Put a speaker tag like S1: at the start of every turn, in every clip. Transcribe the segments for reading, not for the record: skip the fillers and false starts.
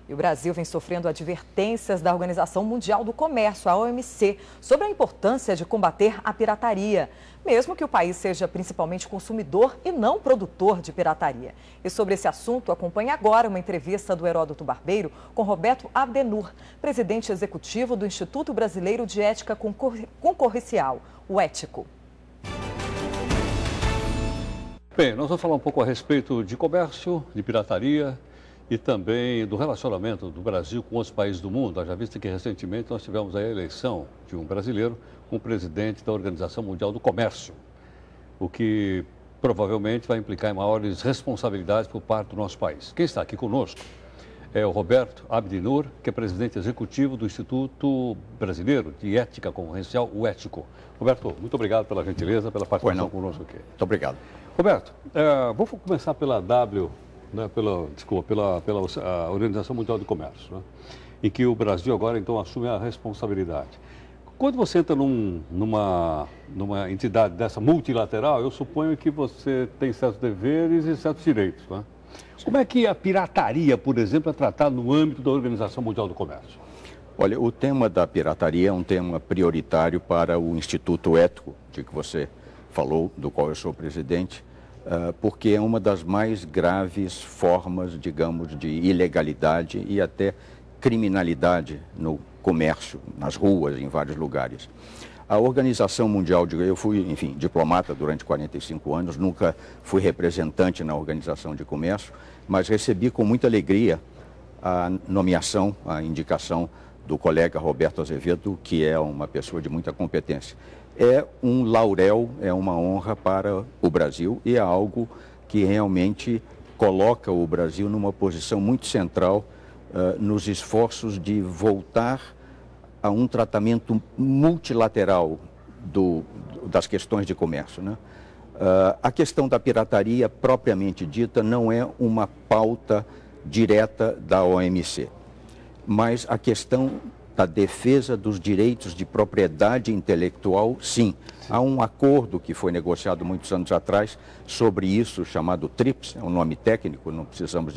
S1: E o Brasil vem sofrendo advertências da Organização Mundial do Comércio, a OMC, sobre a importância de combater a pirataria, mesmo que o país seja principalmente consumidor e não produtor de pirataria. E sobre esse assunto, acompanhe agora uma entrevista do Heródoto Barbeiro com Roberto Abdenur, presidente executivo do Instituto Brasileiro de Ética Concorrencial, o Ético.
S2: Bem, nós vamos falar um pouco a respeito de comércio, de pirataria e também do relacionamento do Brasil com outros países do mundo. Já visto que recentemente nós tivemos a eleição de um brasileiro como presidente da Organização Mundial do Comércio, o que provavelmente vai implicar em maiores responsabilidades por parte do nosso país. Quem está aqui conosco é o Roberto Abdenur, que é presidente executivo do Instituto Brasileiro de Ética Concorrencial, o Ético. Roberto, muito obrigado pela gentileza, pela participação conosco aqui.
S3: Muito obrigado.
S2: Roberto, vou começar pela pela Organização Mundial do Comércio, né? Em que o Brasil agora então assume a responsabilidade. Quando você entra numa entidade dessa multilateral, eu suponho que você tem certos deveres e certos direitos, né? Como é que a pirataria, por exemplo, é tratada no âmbito da Organização Mundial do Comércio?
S3: Olha, o tema da pirataria é um tema prioritário para o Instituto Ético, de que você falou, do qual eu sou presidente, porque é uma das mais graves formas, digamos, de ilegalidade e até criminalidade no comércio, nas ruas, em vários lugares. A Organização Mundial, eu fui, enfim, diplomata durante 45 anos, nunca fui representante na Organização de Comércio, mas recebi com muita alegria a nomeação, a indicação do colega Roberto Azevedo, que é uma pessoa de muita competência. É um laurel, é uma honra para o Brasil e é algo que realmente coloca o Brasil numa posição muito central nos esforços de voltar a um tratamento multilateral das questões de comércio, né? A questão da pirataria, propriamente dita, não é uma pauta direta da OMC, mas a questão da defesa dos direitos de propriedade intelectual, sim. Há um acordo que foi negociado muitos anos atrás sobre isso, chamado TRIPS, é um nome técnico, não precisamos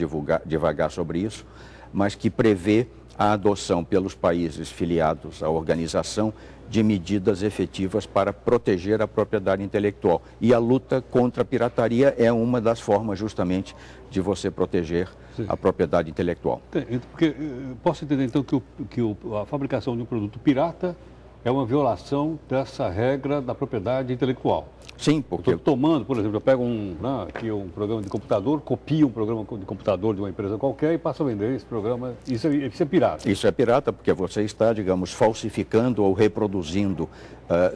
S3: divagar sobre isso, mas que prevê a adoção pelos países filiados à organização de medidas efetivas para proteger a propriedade intelectual. E a luta contra a pirataria é uma das formas, justamente, de você proteger a propriedade intelectual.
S2: Porque posso entender, então, que a fabricação de um produto pirata é uma violação dessa regra da propriedade intelectual.
S3: Sim, porque...
S2: Estou tomando, por exemplo, eu pego aqui um programa de computador, copio um programa de computador de uma empresa qualquer e passo a vender esse programa. Isso é pirata.
S3: Isso é pirata porque você está, digamos, falsificando ou reproduzindo,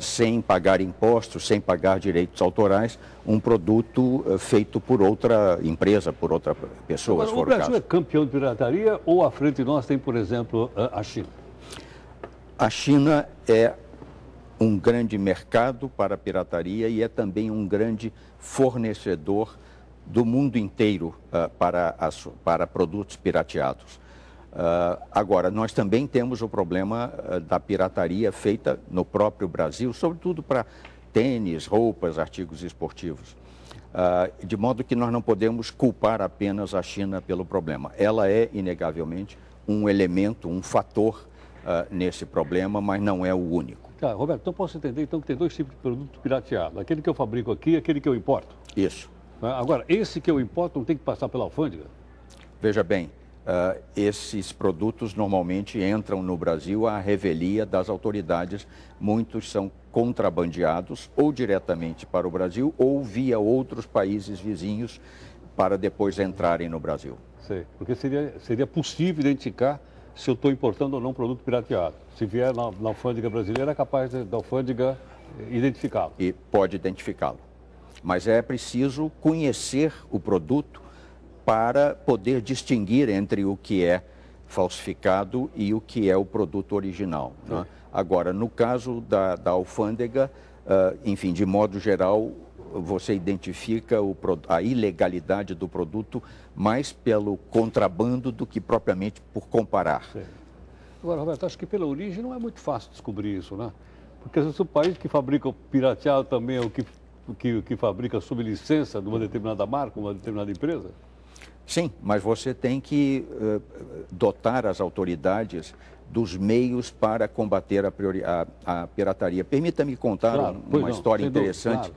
S3: sem pagar impostos, sem pagar direitos autorais, um produto feito por outra empresa, por outra pessoa.
S2: Agora, o Brasil é campeão de pirataria ou à frente de nós tem, por exemplo, a China?
S3: A China é um grande mercado para a pirataria e é também um grande fornecedor do mundo inteiro para produtos pirateados. Agora, nós também temos o problema da pirataria feita no próprio Brasil, sobretudo para tênis, roupas, artigos esportivos. De modo que nós não podemos culpar apenas a China pelo problema. Ela é, inegavelmente, um elemento, um fator nesse problema, mas não é o único.
S2: Tá, Roberto, então posso entender então, que tem dois tipos de produto pirateado. Aquele que eu fabrico aqui e aquele que eu importo.
S3: Isso.
S2: Agora, esse que eu importo não tem que passar pela alfândega?
S3: Veja bem, esses produtos normalmente entram no Brasil à revelia das autoridades. Muitos são contrabandeados ou diretamente para o Brasil ou via outros países vizinhos para depois entrarem no Brasil.
S2: Sei, porque seria possível identificar se eu estou importando ou não um produto pirateado. Se vier na alfândega brasileira, é capaz da alfândega identificá-lo.
S3: E pode identificá-lo. Mas é preciso conhecer o produto para poder distinguir entre o que é falsificado e o que é o produto original, né? Agora, no caso da alfândega, enfim, de modo geral, você identifica a ilegalidade do produto mais pelo contrabando do que propriamente por comparar.
S2: Sim. Agora, Roberto, acho que pela origem não é muito fácil descobrir isso, né? Porque às vezes o país que fabrica o pirateado também é o que fabrica sob licença de uma determinada marca, uma determinada empresa.
S3: Sim, mas você tem que dotar as autoridades dos meios para combater a pirataria. Permita-me contar uma história interessante.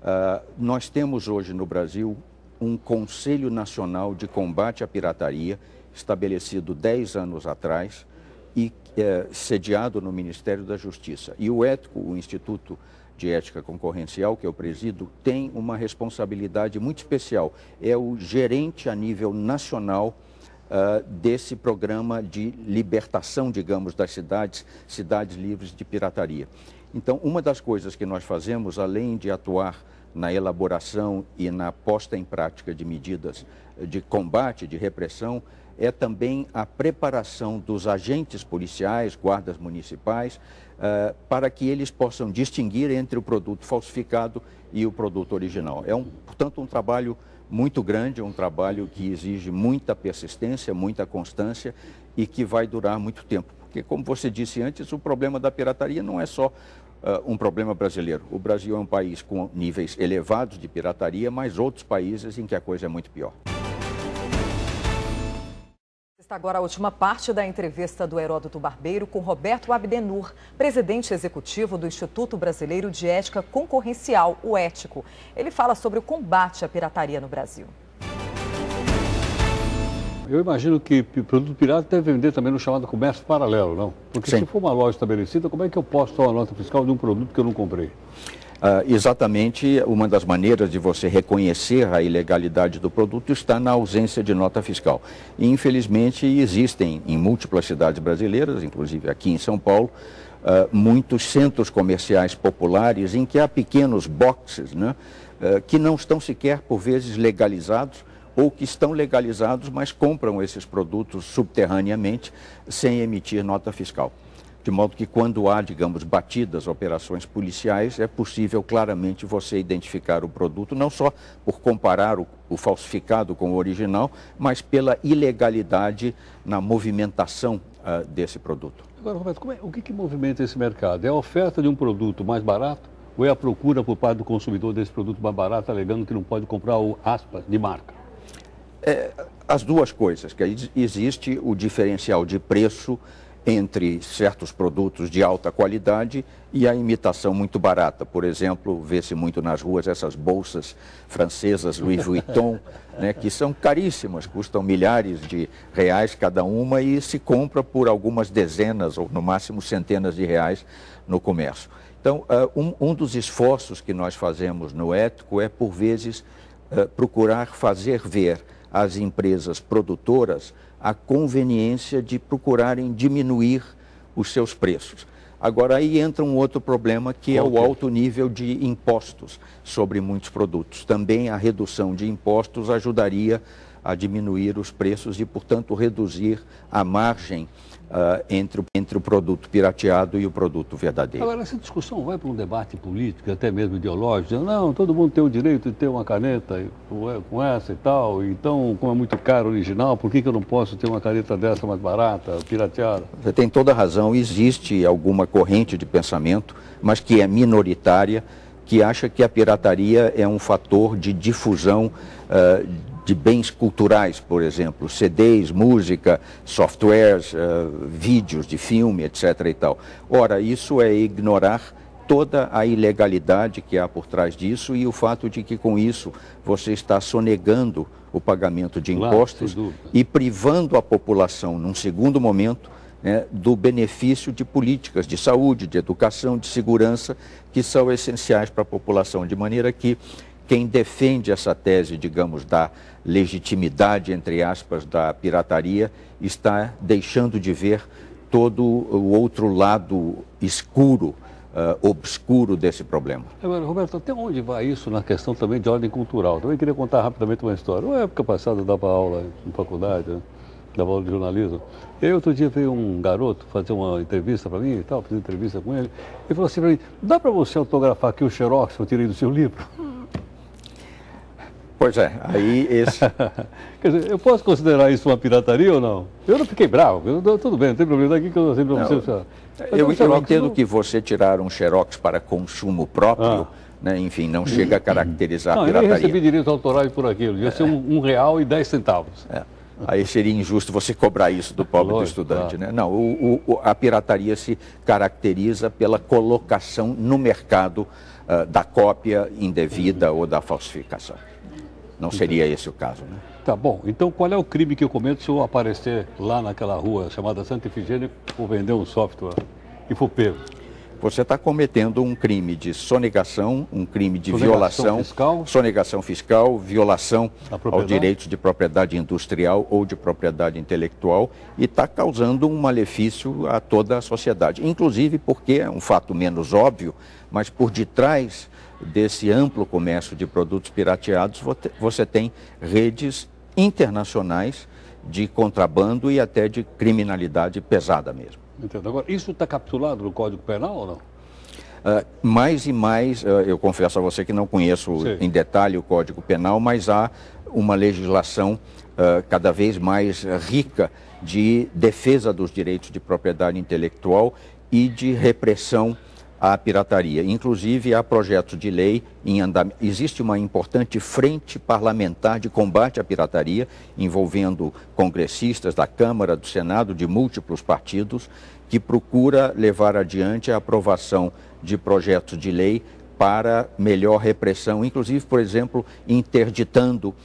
S3: Claro. Nós temos hoje no Brasil um Conselho Nacional de Combate à Pirataria, estabelecido 10 anos atrás e sediado no Ministério da Justiça. E o Ético, o Instituto de Ética Concorrencial, que eu presido, tem uma responsabilidade muito especial. É o gerente a nível nacional desse programa de libertação, digamos, das cidades livres de pirataria. Então, uma das coisas que nós fazemos, além de atuar na elaboração e na posta em prática de medidas de combate, de repressão, é também a preparação dos agentes policiais, guardas municipais, para que eles possam distinguir entre o produto falsificado e o produto original. É, portanto, um trabalho muito grande, um trabalho que exige muita persistência, muita constância e que vai durar muito tempo. Porque, como você disse antes, o problema da pirataria não é só um problema brasileiro. O Brasil é um país com níveis elevados de pirataria, mas outros países em que a coisa é muito pior.
S1: Está agora a última parte da entrevista do Heródoto Barbeiro com Roberto Abdenur, presidente executivo do Instituto Brasileiro de Ética Concorrencial, o Ético. Ele fala sobre o combate à pirataria no Brasil.
S2: Eu imagino que produto pirata deve vender também no chamado comércio paralelo, não? Porque Sim. Se for uma loja estabelecida, como é que eu posso dar uma nota fiscal de um produto que eu não comprei?
S3: Exatamente, uma das maneiras de você reconhecer a ilegalidade do produto está na ausência de nota fiscal. E, infelizmente, existem em múltiplas cidades brasileiras, inclusive aqui em São Paulo, muitos centros comerciais populares em que há pequenos boxes, né, que não estão sequer, por vezes, legalizados ou que estão legalizados, mas compram esses produtos subterraneamente sem emitir nota fiscal. De modo que quando há, digamos, batidas, operações policiais, é possível claramente você identificar o produto, não só por comparar o falsificado com o original, mas pela ilegalidade na movimentação desse produto.
S2: Agora, Roberto, o que movimenta esse mercado? É a oferta de um produto mais barato ou é a procura por parte do consumidor desse produto mais barato, alegando que não pode comprar o aspas de marca?
S3: As duas coisas, que existe o diferencial de preço entre certos produtos de alta qualidade e a imitação muito barata. Por exemplo, vê-se muito nas ruas essas bolsas francesas Louis Vuitton, né, que são caríssimas, custam milhares de reais cada uma e se compra por algumas dezenas ou no máximo centenas de reais no comércio. Então, um dos esforços que nós fazemos no Ético é, por vezes, procurar fazer ver às empresas produtoras a conveniência de procurarem diminuir os seus preços. Agora, aí entra um outro problema, que é o alto nível de impostos sobre muitos produtos. Também a redução de impostos ajudaria a diminuir os preços e, portanto, reduzir a margem entre o produto pirateado e o produto verdadeiro.
S2: Agora, essa discussão vai para um debate político, até mesmo ideológico, dizendo, não, todo mundo tem o direito de ter uma caneta com essa e tal, então, como é muito caro original, por que eu não posso ter uma caneta dessa mais barata, pirateada?
S3: Você tem toda a razão, existe alguma corrente de pensamento, mas que é minoritária, que acha que a pirataria é um fator de difusão de bens culturais, por exemplo, CDs, música, softwares, vídeos de filme, etc. e tal. Ora, isso é ignorar toda a ilegalidade que há por trás disso e o fato de que, com isso, você está sonegando o pagamento de impostos e privando a população, num segundo momento, do benefício de políticas de saúde, de educação, de segurança, que são essenciais para a população, de maneira que quem defende essa tese, digamos, da legitimidade, entre aspas, da pirataria, está deixando de ver todo o outro lado escuro, obscuro desse problema.
S2: Agora, Roberto, até onde vai isso na questão também de ordem cultural? Também queria contar rapidamente uma história. Na época passada eu dava aula em faculdade, né? Dava aula de jornalismo. E aí outro dia veio um garoto fazer uma entrevista para mim e tal, fiz entrevista com ele. Ele falou assim para mim, dá para você autografar aqui o xerox que eu tirei do seu livro?
S3: Pois é, aí esse...
S2: Quer dizer, eu posso considerar isso uma pirataria ou não? Eu não fiquei bravo, tudo bem, não tem problema, daqui que eu sempre não, você...
S3: Eu entendo que você tirar um xerox para consumo próprio né? Enfim, não chega a caracterizar a
S2: Eu nem
S3: pirataria.
S2: recebi direitos autorais por aquilo, devia ser R$1,10.
S3: Aí seria injusto você cobrar isso do pobre do estudante, né? Não, a pirataria se caracteriza pela colocação no mercado da cópia indevida ou da falsificação. Não seria esse o caso, né?
S2: Tá bom, então qual é o crime que eu cometo se eu aparecer lá naquela rua chamada Santa Efigênia por vender um software e for pego?
S3: Você está cometendo um crime de sonegação, um crime de sonegação fiscal, violação aos direitos de propriedade industrial ou de propriedade intelectual e está causando um malefício a toda a sociedade. Inclusive porque é um fato menos óbvio, mas por detrás desse amplo comércio de produtos pirateados, você tem redes internacionais de contrabando e até de criminalidade pesada mesmo.
S2: Entendo. Agora, isso está capsulado no Código Penal ou não?
S3: Mais e mais, eu confesso a você que não conheço em detalhe o Código Penal, mas há uma legislação cada vez mais rica de defesa dos direitos de propriedade intelectual e de repressão à pirataria. Inclusive, há projetos de lei em andamento. Existe uma importante frente parlamentar de combate à pirataria, envolvendo congressistas da Câmara, do Senado, de múltiplos partidos, que procura levar adiante a aprovação de projetos de lei para melhor repressão, inclusive, por exemplo, interditando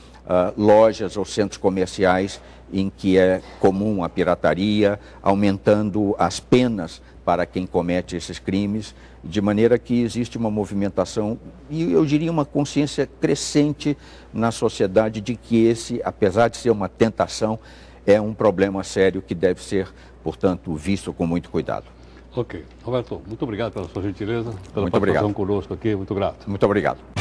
S3: lojas ou centros comerciais em que é comum a pirataria, aumentando as penas para quem comete esses crimes, de maneira que existe uma movimentação e eu diria uma consciência crescente na sociedade de que esse, apesar de ser uma tentação, é um problema sério que deve ser, portanto, visto com muito cuidado.
S2: Ok. Roberto, muito obrigado pela sua gentileza, pela participação conosco aqui, muito grato.
S3: Muito obrigado.